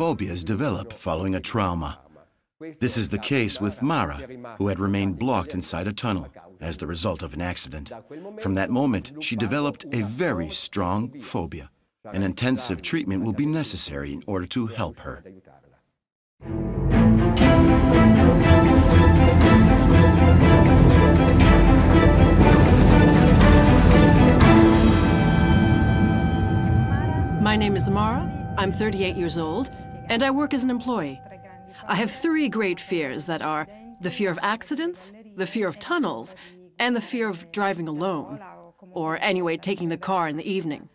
phobias develop following a trauma. This is the case with Mara, who had remained blocked inside a tunnel as the result of an accident. From that moment, she developed a very strong phobia. An intensive treatment will be necessary in order to help her. My name is Mara, I'm 38 years old, and I work as an employee. I have three great fears that are the fear of accidents, the fear of tunnels, and the fear of driving alone, or anyway, taking the car in the evening.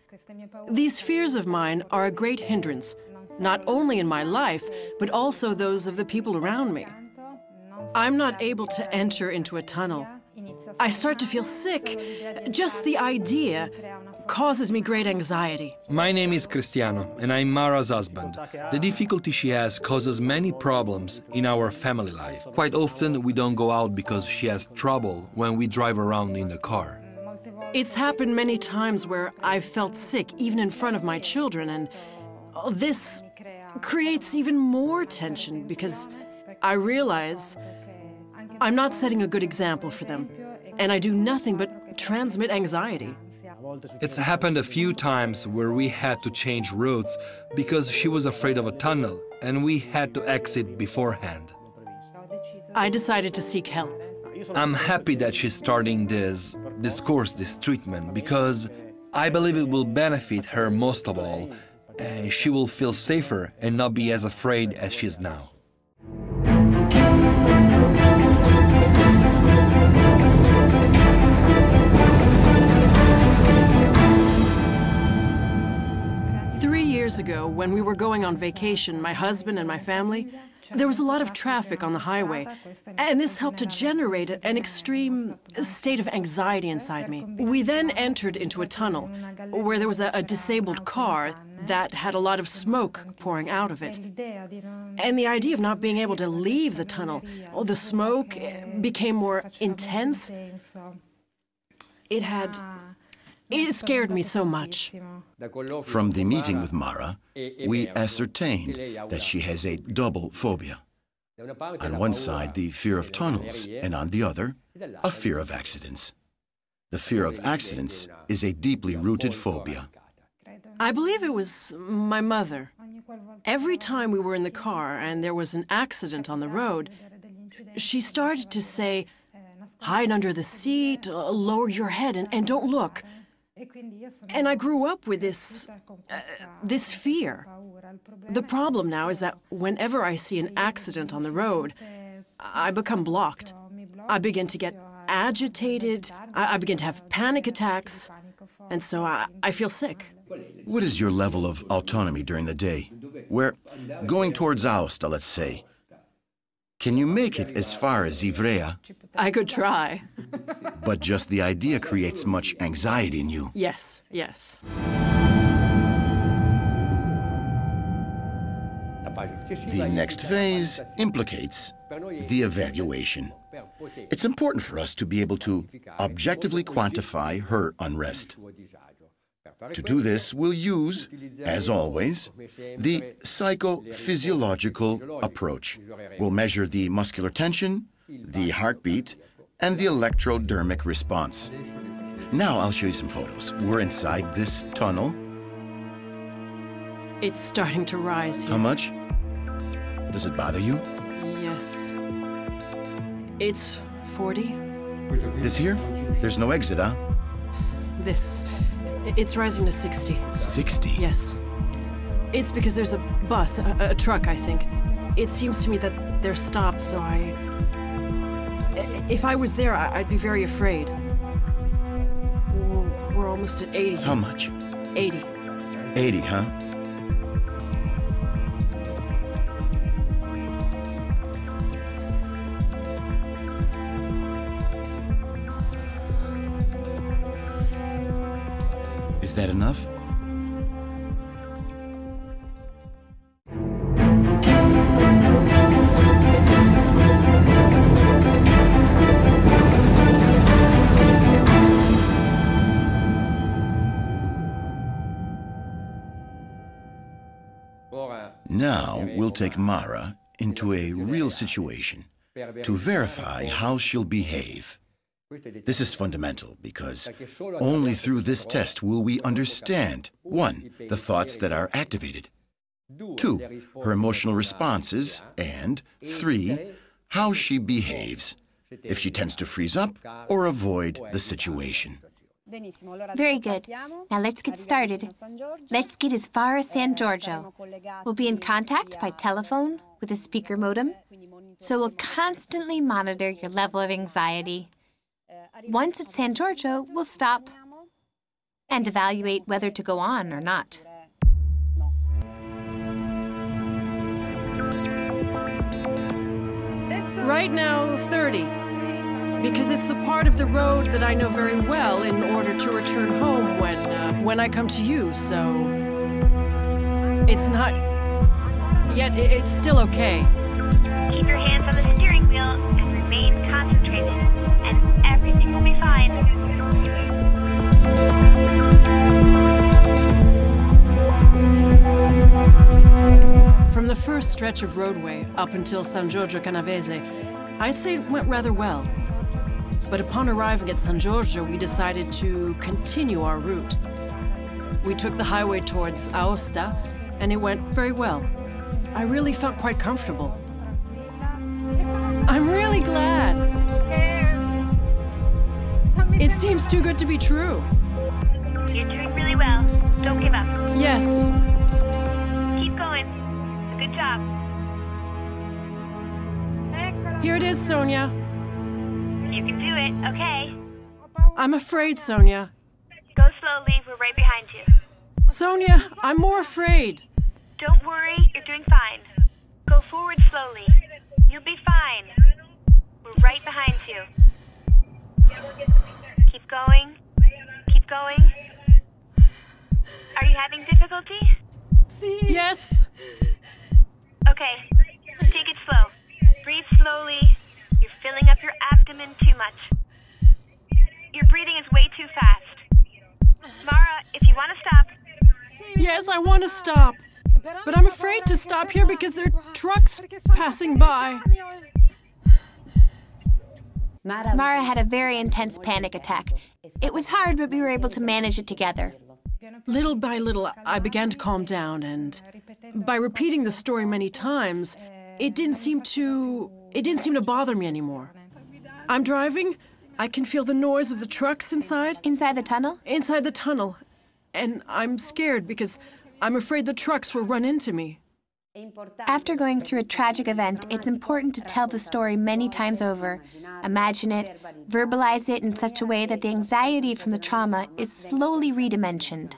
These fears of mine are a great hindrance, not only in my life, but also those of the people around me. I'm not able to enter into a tunnel. I start to feel sick. Just the idea causes me great anxiety. My name is Cristiano, and I'm Mara's husband. The difficulty she has causes many problems in our family life. Quite often, we don't go out because she has trouble when we drive around in the car. It's happened many times where I've felt sick, even in front of my children, and this creates even more tension because I realize I'm not setting a good example for them, and I do nothing but transmit anxiety. It's happened a few times where we had to change routes because she was afraid of a tunnel and we had to exit beforehand. I decided to seek help. I'm happy that she's starting this course, this treatment, because I believe it will benefit her most of all. She will feel safer and not be as afraid as she is now. Years ago, when we were going on vacation, my husband and my family, there was a lot of traffic on the highway, and this helped to generate an extreme state of anxiety inside me. We then entered into a tunnel where there was a disabled car that had a lot of smoke pouring out of it. And the idea of not being able to leave the tunnel, the smoke became more intense. It scared me so much. From the meeting with Mara, we ascertained that she has a double phobia. On one side, the fear of tunnels, and on the other, a fear of accidents. The fear of accidents is a deeply rooted phobia. I believe it was my mother. Every time we were in the car and there was an accident on the road, she started to say, "Hide under the seat, lower your head, and don't look." And I grew up with this fear. The problem now is that whenever I see an accident on the road, I become blocked. I begin to get agitated, I begin to have panic attacks, and so I feel sick. What is your level of autonomy during the day? Where, going towards Aosta, let's say, can you make it as far as Ivrea? I could try. But just the idea creates much anxiety in you. Yes, yes. The next phase implicates the evaluation. It's important for us to be able to objectively quantify her unrest. To do this, we'll use, as always, the psychophysiological approach. We'll measure the muscular tension, the heartbeat, and the electrodermic response. Now I'll show you some photos. We're inside this tunnel. It's starting to rise here. How much? Does it bother you? Yes. It's 40. This here? There's no exit, huh? It's rising to 60. 60? Yes. It's because there's a bus, a truck, I think. It seems to me that they're stopped, so if I was there, I'd be very afraid. We're almost at 80. How much? 80. 80, huh? Is that enough? Now we'll take Mara into a real situation to verify how she'll behave. This is fundamental because only through this test will we understand, 1, the thoughts that are activated, 2, her emotional responses, and 3, how she behaves, if she tends to freeze up or avoid the situation. Very good. Now let's get started. Let's get as far as San Giorgio. We'll be in contact by telephone with a speaker modem, so we'll constantly monitor your level of anxiety. Once at San Giorgio, we'll stop and evaluate whether to go on or not. Right now, 30. Because it's the part of the road that I know very well in order to return home when I come to you, so... It's not... Yet, it's still okay. Keep your hands on the steering wheel and remain concentrated, and everything will be fine. From the first stretch of roadway up until San Giorgio Canavese, I'd say it went rather well. But upon arriving at San Giorgio, we decided to continue our route. We took the highway towards Aosta, and it went very well. I really felt quite comfortable. I'm really glad. It seems too good to be true. You're doing really well. Don't give up. Yes. Keep going. Good job. Here it is, Sonia. You can do it, okay? I'm afraid, Sonia. Go slowly, we're right behind you. Sonia, I'm more afraid. Don't worry, you're doing fine. Go forward slowly. You'll be fine. We're right behind you. Keep going. Keep going. Are you having difficulty? Yes. Okay, take it slow. Breathe slowly. You're filling up your abdomen too much. Your breathing is way too fast. Mara, if you want to stop. Yes, I want to stop. But I'm afraid to stop here because there are trucks passing by. Mara had a very intense panic attack. It was hard, but we were able to manage it together. Little by little, I began to calm down, and by repeating the story many times, it didn't seem to bother me anymore. I'm driving. I can feel the noise of the trucks inside. Inside the tunnel? Inside the tunnel. And I'm scared because I'm afraid the trucks will run into me. After going through a tragic event, it's important to tell the story many times over. Imagine it, verbalize it in such a way that the anxiety from the trauma is slowly redimensioned.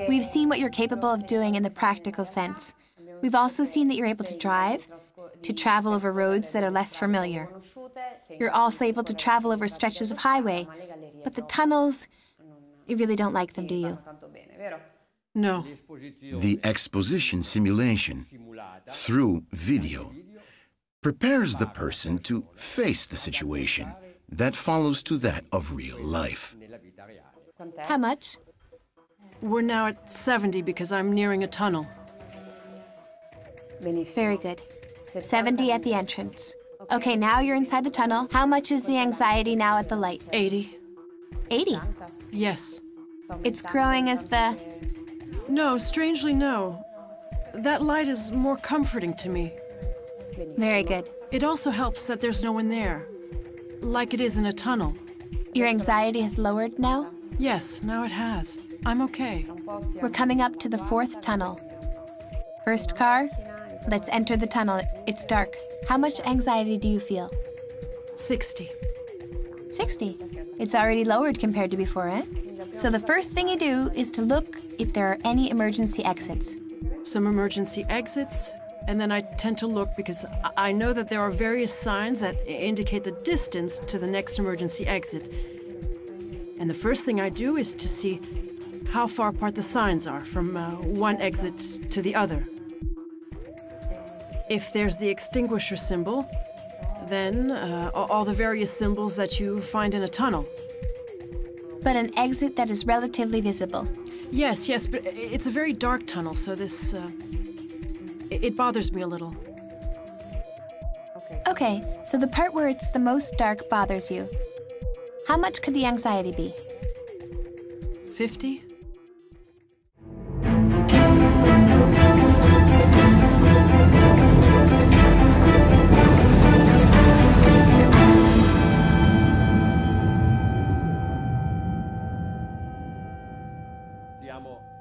We've seen what you're capable of doing in the practical sense. We've also seen that you're able to drive, to travel over roads that are less familiar. You're also able to travel over stretches of highway, but the tunnels, you really don't like them, do you? No. The exposition simulation, through video, prepares the person to face the situation that follows to that of real life. How much? We're now at 70 because I'm nearing a tunnel. Very good. 70 at the entrance. Okay, now you're inside the tunnel. How much is the anxiety now at the light? 80. 80? Yes. It's growing as the... No, strangely no. That light is more comforting to me. Very good. It also helps that there's no one there, like it is in a tunnel. Your anxiety has lowered now? Yes, now it has. I'm okay. We're coming up to the 4th tunnel. First car, let's enter the tunnel. It's dark. How much anxiety do you feel? 60. 60. It's already lowered compared to before, eh? So the first thing you do is to look if there are any emergency exits. Some emergency exits, and then I tend to look because I know that there are various signs that indicate the distance to the next emergency exit. And the first thing I do is to see how far apart the signs are from one exit to the other. If there's the extinguisher symbol, then all the various symbols that you find in a tunnel. But an exit that is relatively visible. Yes, but it's a very dark tunnel, so this, it bothers me a little. Okay, so the part where it's the most dark bothers you. How much could the anxiety be? 50?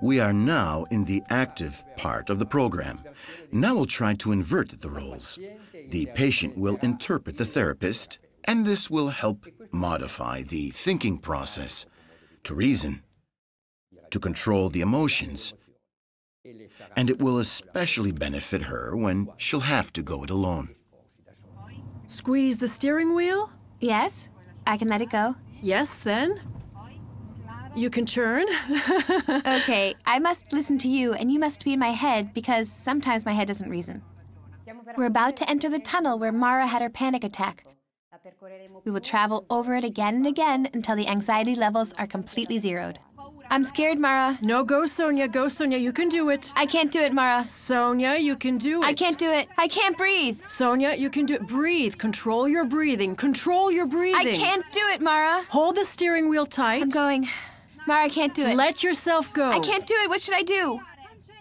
We are now in the active part of the program. Now we'll try to invert the roles. The patient will interpret the therapist, and this will help modify the thinking process, to reason, to control the emotions. And it will especially benefit her when she'll have to go it alone. Squeeze the steering wheel? Yes, I can let it go. Yes, then. You can turn. Okay, I must listen to you, and you must be in my head, because sometimes my head doesn't reason. We're about to enter the tunnel where Mara had her panic attack. We will travel over it again and again until the anxiety levels are completely zeroed. I'm scared, Mara. No, go, Sonia, you can do it. I can't do it, Mara. Sonia, you can do it. I can't do it. I can't breathe. Sonia, you can do it. Breathe. Control your breathing. Control your breathing. I can't do it, Mara. Hold the steering wheel tight. I'm going. Mara, I can't do it. Let yourself go. I can't do it. What should I do?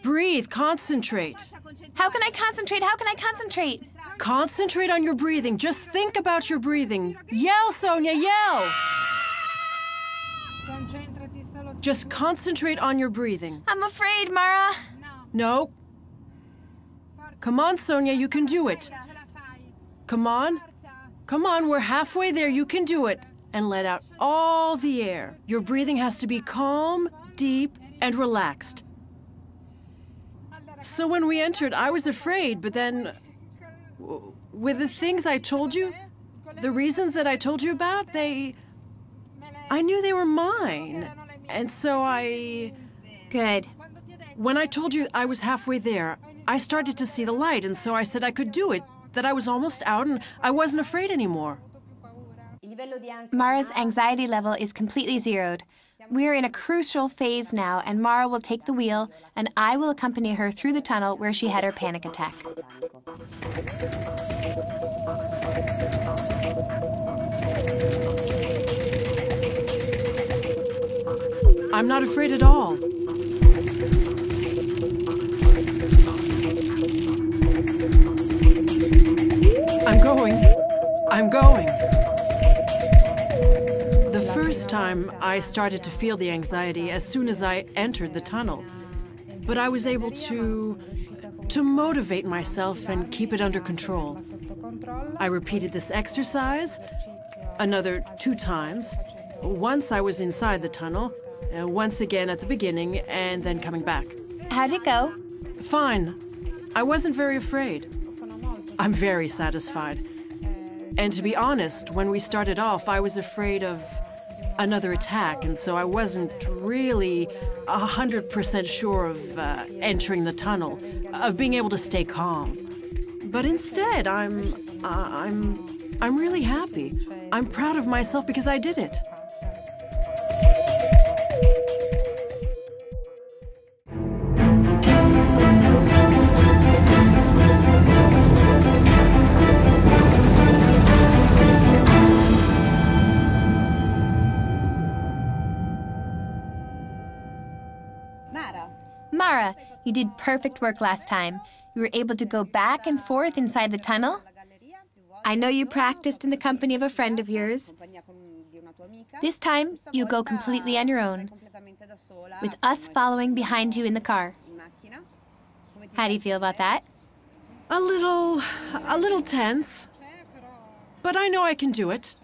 Breathe. Concentrate. How can I concentrate? How can I concentrate? Concentrate on your breathing. Just think about your breathing. Yell, Sonia, yell! Just concentrate on your breathing. I'm afraid, Mara. No. Come on, Sonia, you can do it. Come on. Come on, we're halfway there. You can do it. And let out all the air. Your breathing has to be calm, deep, and relaxed. So when we entered, I was afraid, but then with the things I told you, the reasons that I told you about, I knew they were mine. And so Good. When I told you I was halfway there, I started to see the light, and so I said I could do it, that I was almost out and I wasn't afraid anymore. Mara's anxiety level is completely zeroed. We're in a crucial phase now, and Mara will take the wheel, and I will accompany her through the tunnel where she had her panic attack. I'm not afraid at all. I'm going. The first time I started to feel the anxiety as soon as I entered the tunnel. But I was able to motivate myself and keep it under control. I repeated this exercise another 2 times. Once I was inside the tunnel, once again at the beginning, and then coming back. How'd it go? Fine. I wasn't very afraid. I'm very satisfied. And to be honest, when we started off, I was afraid of another attack, and so I wasn't really 100% sure of entering the tunnel, of being able to stay calm. But instead, I'm really happy. I'm proud of myself because I did it. Mara, you did perfect work last time. You were able to go back and forth inside the tunnel. I know you practiced in the company of a friend of yours. This time, you go completely on your own, with us following behind you in the car. How do you feel about that? A little tense. But I know I can do it.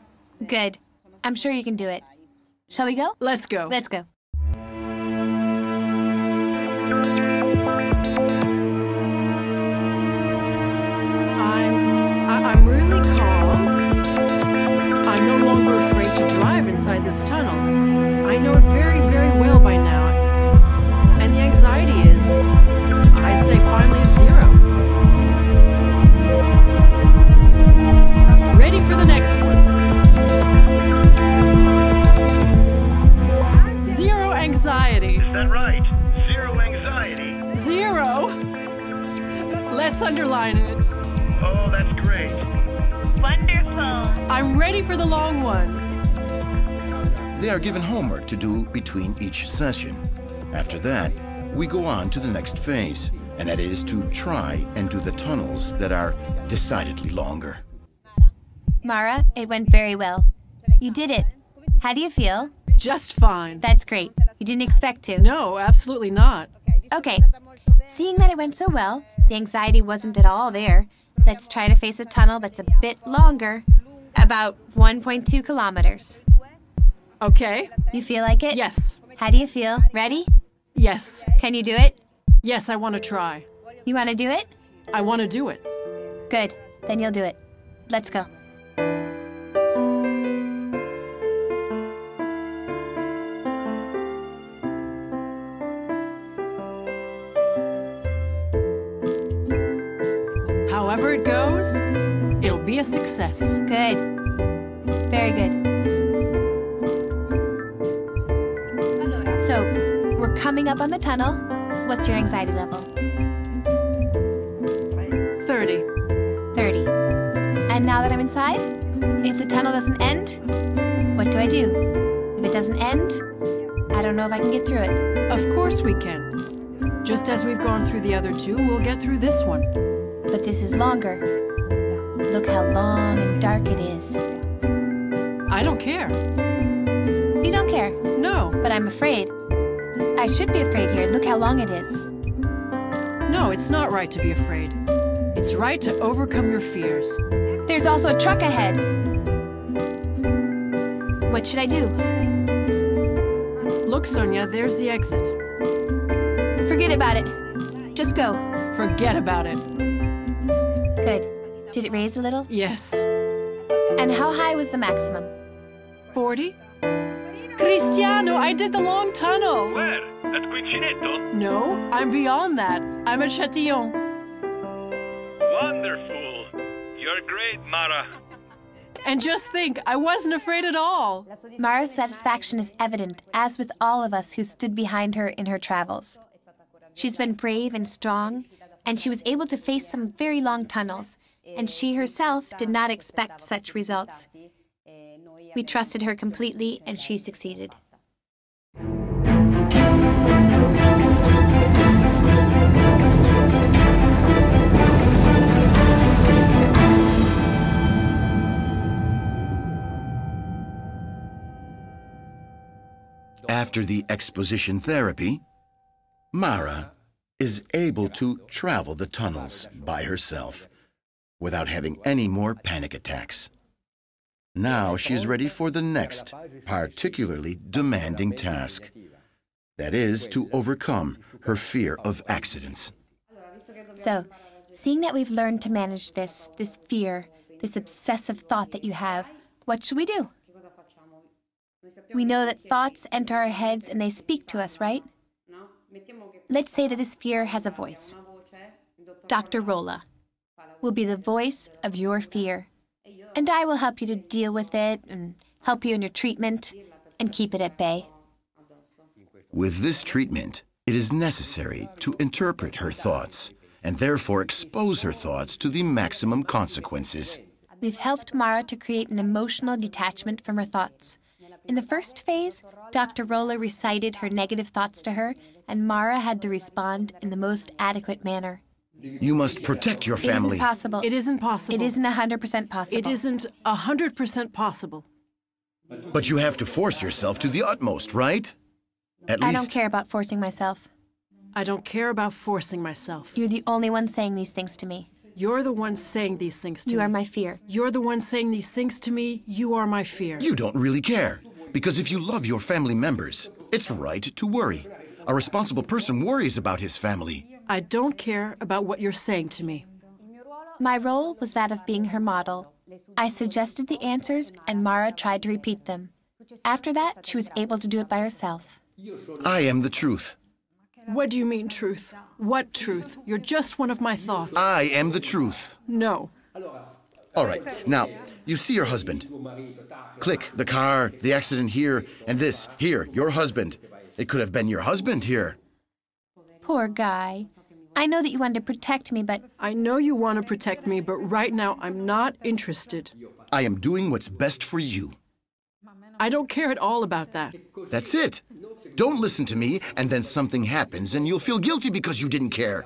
Good. I'm sure you can do it. Shall we go? Let's go. Let's go. I'm really calm. I'm no longer afraid to drive inside this tunnel. I know it very, very well by now. And the anxiety is, I'd say, finally at 0. Let's underline it. Oh, that's great. Wonderful. I'm ready for the long one. They are given homework to do between each session. After that, we go on to the next phase, and that is to try and do the tunnels that are decidedly longer. Mara, it went very well. You did it. How do you feel? Just fine. That's great. You didn't expect to. No, absolutely not. Okay. Seeing that it went so well, the anxiety wasn't at all there. Let's try to face a tunnel that's a bit longer, about 1.2 kilometers. Okay. You feel like it? Yes. How do you feel? Ready? Yes. Can you do it? Yes, I want to try. You want to do it? I want to do it. Good. Then you'll do it. Let's go. However it goes, it'll be a success. Good. Very good. So, we're coming up on the tunnel. What's your anxiety level? 30. 30. And now that I'm inside, if the tunnel doesn't end, what do I do? If it doesn't end, I don't know if I can get through it. Of course we can. Just as we've gone through the other two, we'll get through this one. But this is longer. Look how long and dark it is. I don't care. You don't care, No. but I'm afraid. I should be afraid here. Look how long it is. No, it's not right to be afraid. It's right to overcome your fears. There's also a truck ahead. What should I do? Look, Sonia, there's the exit. Forget about it. Just go. Forget about it. Good. Did it raise a little? Yes. And how high was the maximum? 40? Cristiano, I did the long tunnel. Where? At Quincinetto? No, I'm beyond that. I'm at Châtillon. Wonderful. You're great, Mara. And just think, I wasn't afraid at all. Mara's satisfaction is evident, as with all of us who stood behind her in her travels. She's been brave and strong, and she was able to face some very long tunnels, and she herself did not expect such results. We trusted her completely, and she succeeded. After the exposition therapy, Mara is able to travel the tunnels by herself without having any more panic attacks. Now she is ready for the next, particularly demanding task. That is to overcome her fear of accidents. So, seeing that we've learned to manage this fear, this obsessive thought that you have, what should we do? We know that thoughts enter our heads and they speak to us, right? Let's say that this fear has a voice. Dr. Rolla will be the voice of your fear. And I will help you to deal with it and help you in your treatment and keep it at bay. With this treatment, it is necessary to interpret her thoughts and therefore expose her thoughts to the maximum consequences. We've helped Mara to create an emotional detachment from her thoughts. In the first phase, Dr. Rolla recited her negative thoughts to her, and Mara had to respond in the most adequate manner. You must protect your It isn't family. possible. It isn't possible. It isn't 100% possible. It isn't 100% possible. But you have to force yourself to the utmost, right? At least. I don't care about forcing myself. I don't care about forcing myself. You're the only one saying these things to me. You're the one saying these things to me. You are my fear. You're the one saying these things to me. You are my fear. You don't really care. Because if you love your family members, it's right to worry. A responsible person worries about his family. I don't care about what you're saying to me. My role was that of being her model. I suggested the answers, and Mara tried to repeat them. After that, she was able to do it by herself. I am the truth. What do you mean, truth? What truth? You're just one of my thoughts. I am the truth. No. All right, now, you see your husband. Click, the car, the accident here, and this, here, your husband. It could have been your husband here. Poor guy. I know that you wanted to protect me, but I know you want to protect me, but right now I'm not interested. I am doing what's best for you. I don't care at all about that. That's it. Don't listen to me, and then something happens, and you'll feel guilty because you didn't care.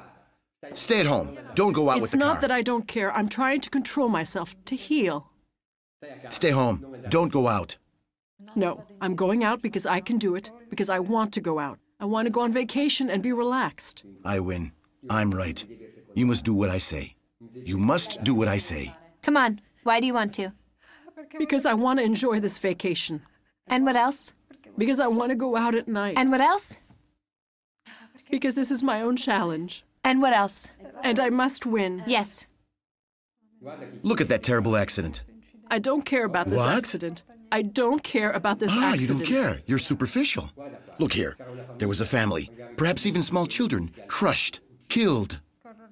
Stay at home. Don't go out with the car. It's not that I don't care. I'm trying to control myself, to heal. Stay home. Don't go out. No, I'm going out because I can do it, because I want to go out. I want to go on vacation and be relaxed. I win. I'm right. You must do what I say. You must do what I say. come on. Why do you want to? Because I want to enjoy this vacation. And what else? Because I want to go out at night. And what else? Because this is my own challenge. And what else? And I must win. Yes. Look at that terrible accident. I don't care about this What? accident. I don't care about this accident. You don't care. You're superficial. Look here. There was a family, perhaps even small children, crushed, killed.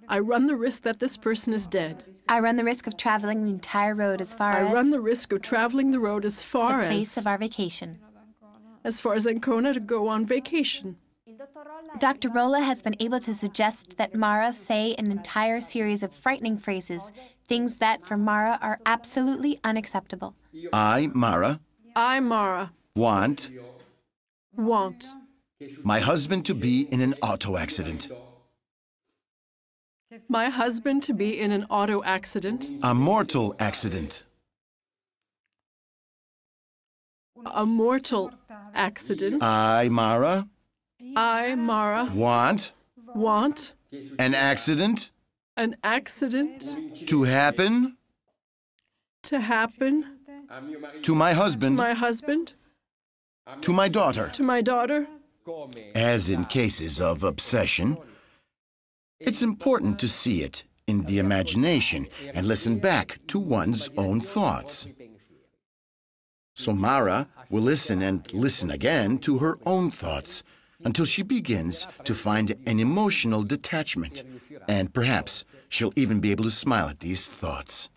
I run the risk that this person is dead. I run the risk of traveling the entire road as far I as run the risk of traveling the road as far the place as of our vacation. Ancona to go on vacation. Dr. Rolla has been able to suggest that Mara say an entire series of frightening phrases, things that, for Mara, are absolutely unacceptable. I, Mara, want my husband to be in an auto accident. my husband to be in an auto accident, A mortal accident. a mortal accident. I, Mara, want want an accident an accident to happen to happen to my husband, to my husband, to my daughter. to my daughter. As in cases of obsession, it's important to see it in the imagination and listen back to one's own thoughts. So Mara will listen and listen again to her own thoughts until she begins to find an emotional detachment, and perhaps she'll even be able to smile at these thoughts.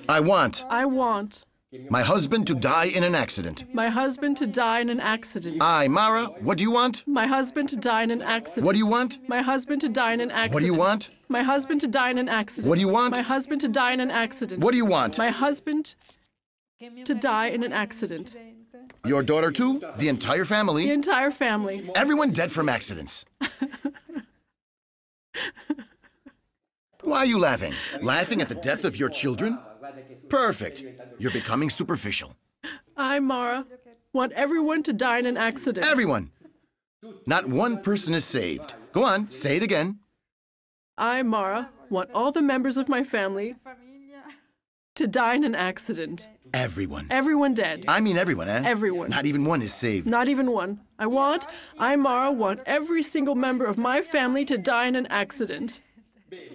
I want my husband to die in an accident. husband to die in an accident. I, Mara, what do you want? My husband to die in an accident. What do you want? My husband to die in an accident. What do you want? My husband to die in an accident. What do you want? My husband to die in an accident. What do you want? My husband to die in an accident. Your daughter too? The entire family? The entire family. Everyone dead from accidents. Why are you laughing? Laughing at the death of your children? Perfect. You're becoming superficial. I, Mara, want everyone to die in an accident. Everyone. Not one person is saved. Go on, say it again. I, Mara, want all the members of my family to die in an accident. Everyone. Everyone dead. I mean everyone, eh? Everyone. Not even one is saved. Not even one. I, Mara, want every single member of my family to die in an accident.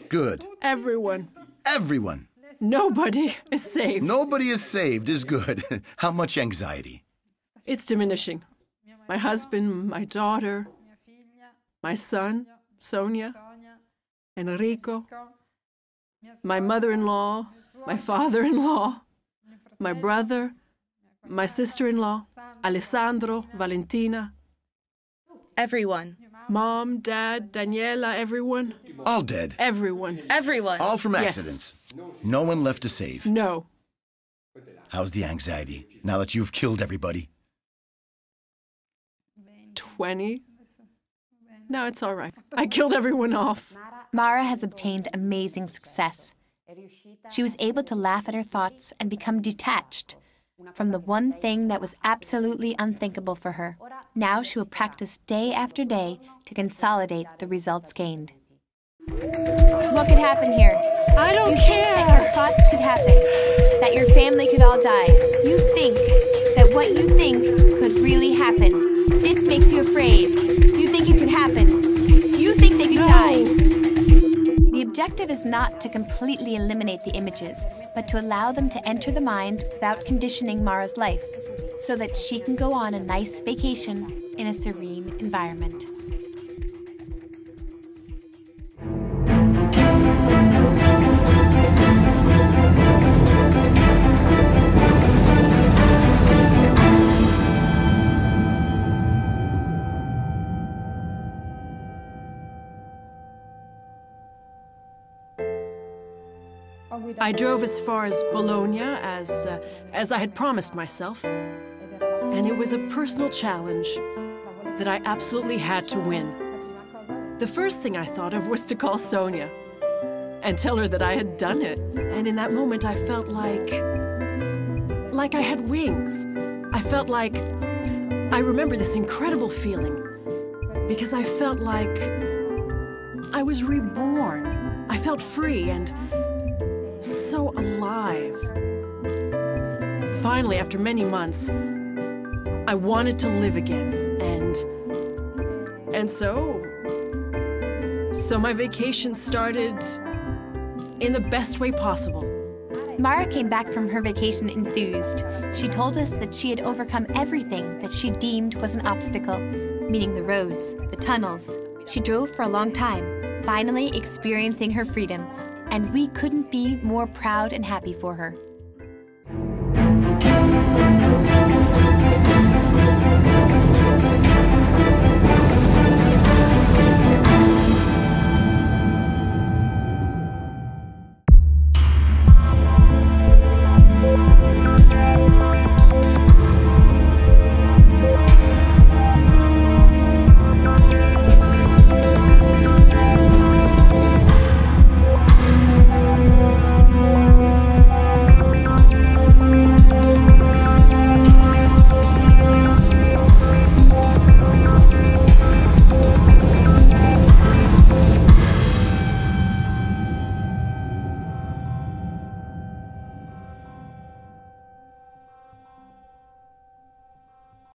Good. Everyone. Everyone. Nobody is saved. Nobody is saved is good. How much anxiety? It's diminishing. My husband, my daughter, my son, Sonia, Enrico, my mother-in-law, my father-in-law, my brother, my sister-in-law, Alessandro, Valentina. Everyone. Mom, Dad, Daniela, everyone. All dead. Everyone. Everyone. All from Yes. accidents. No one left to save. No. How's the anxiety now that you've killed everybody? 20. No, it's all right. I killed everyone off. Mara has obtained amazing success. She was able to laugh at her thoughts and become detached from the one thing that was absolutely unthinkable for her. Now she will practice day after day to consolidate the results gained. What could happen here? I don't You think that your care. thoughts could happen, that your family could all die. You think that what you think could really happen. This makes you afraid. You think it could happen. You think they could die. The objective is not to completely eliminate the images, but to allow them to enter the mind without conditioning Mara's life, so that she can go on a nice vacation in a serene environment. I drove as far as Bologna as I had promised myself, and it was a personal challenge that I absolutely had to win. The first thing I thought of was to call Sonia and tell her that I had done it. And in that moment, I felt like I had wings. I felt like, I remember this incredible feeling because I felt like I was reborn. I felt free and so alive. Finally, after many months, I wanted to live again, and so my vacation started in the best way possible. Mara came back from her vacation enthused. She told us that she had overcome everything that she deemed was an obstacle, meaning the roads, the tunnels. She drove for a long time, finally experiencing her freedom, and we couldn't be more proud and happy for her.